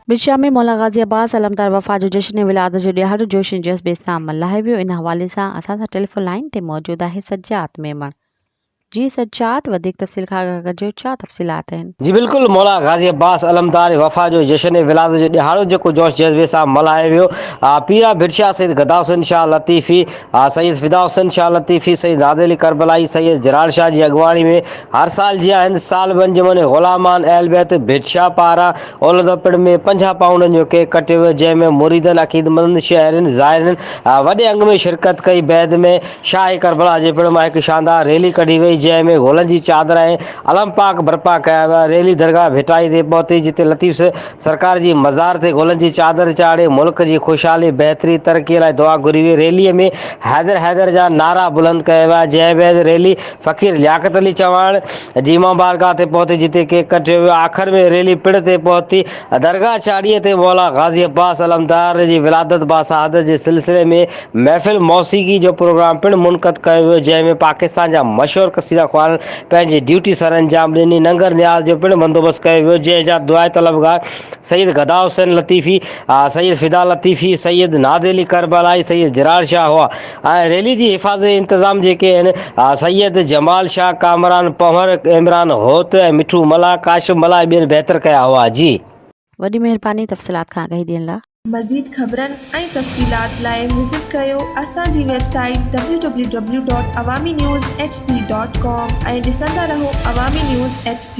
बिरशा में मौला गाज़ी अब्बास अलमदार वफ़ा जो जश्न विलादत जो ॾियारो जोश जज़्बे सां मल्हायो वियो। इन हवाले सां असां सां टेलीफोन लाइन ते मौजूद आहे सज्जाद मेमण। जी सज्जाद, वधीक तफ़सील खां कजो, छा तफ़सीलात आहिनि? जी बिल्कुल, मौला गाज़ी अब्बास अलमदार वफ़ा जो जश्न विलादत जो ॾियारो जेको जोश जज़्बे सां मल्हायो वियो। पीरा बिरशा सैयद गदा हुसैन शाह लतीफ़ी, सैयद फिदा हुसैन शाह लतीफ़ी, सैयद नादिर अली करबलाई, सैयद जलाल शाह जी अॻवानी में हर साल जीअं हिंद साल बंजमन ग़ुलामान अहल बैत बिरशा पारां औलद पिण में 50 पाउंडनि जो केक कटियो वियो, जंहिंमें मुरीदनि अक़ीदतमंद शहरनि ज़ाइरनि वॾे अंग में शिरकत कई। बैद में शाह करबला जे पिण मां हिकु शानदार रैली कढी वई, जंहिंमें गुलनि जी चादर ऐं अलम पाक बर्पा कया विया। रैली दरगाह भिटाई ते पहुती, जिते लतीफ़ सरकार जी मज़ार ते गुलनि जी चादर चाढ़े मुल्क जी खुशहाली बहितरी तरक़ीअ लाइ दुआ घुरी हुई। रैलीअ में हैदर हैदर जा नारा बुलंद कया विया। जंहिं बैदि रैली फ़क़ीर लियाकत अली चवाण जी इमाम बारगाह ते पहुती, जिते केक कटियो वियो। आख़िर में रैली पिण ते पहुती दरगाह चाड़ीअ ते मौला गाज़ी अब्बास अलमदार जी विलादत बासआदत जे सिलसिले में महफ़िल मौसीक़ी जो प्रोग्राम पिण मुनक़द कयो वियो, जंहिंमें पाकिस्तान जा मशहूरु क़सीदा ख़्वान पंहिंजी ड्यूटी सर अंजाम ॾिनी। नंगर न्याज़ जो पिण बंदोबस्तु कयो वियो, जंहिंजा दुआ तलबगार सैयद गदा हुसैन लतीफ़ी, सैयद फिदा लतीफ़ी, सैयद नादिर अली करबलाई, सैयद जलाल शाह हुआ। ऐं रैली जी हिफ़ाज़त इंतज़ाम जेके आहिनि सैयद जमाल शाह, कामरान पंवर, इमरान होत ऐं मिठू मला, काशिम मला ऐं ॿियनि बहितर कया हुआ। जी वॾी महिरबानी तफ़सीलात खां आगाही ॾियण लाइ। मज़ीद ख़बरनि ऐं तफ़सीलात लाइ विज़िट कयो असांजी वेबसाइट www.awamiNewsHD.com ऐं ॾिसंदा रहो अवामी न्यूज़ HD।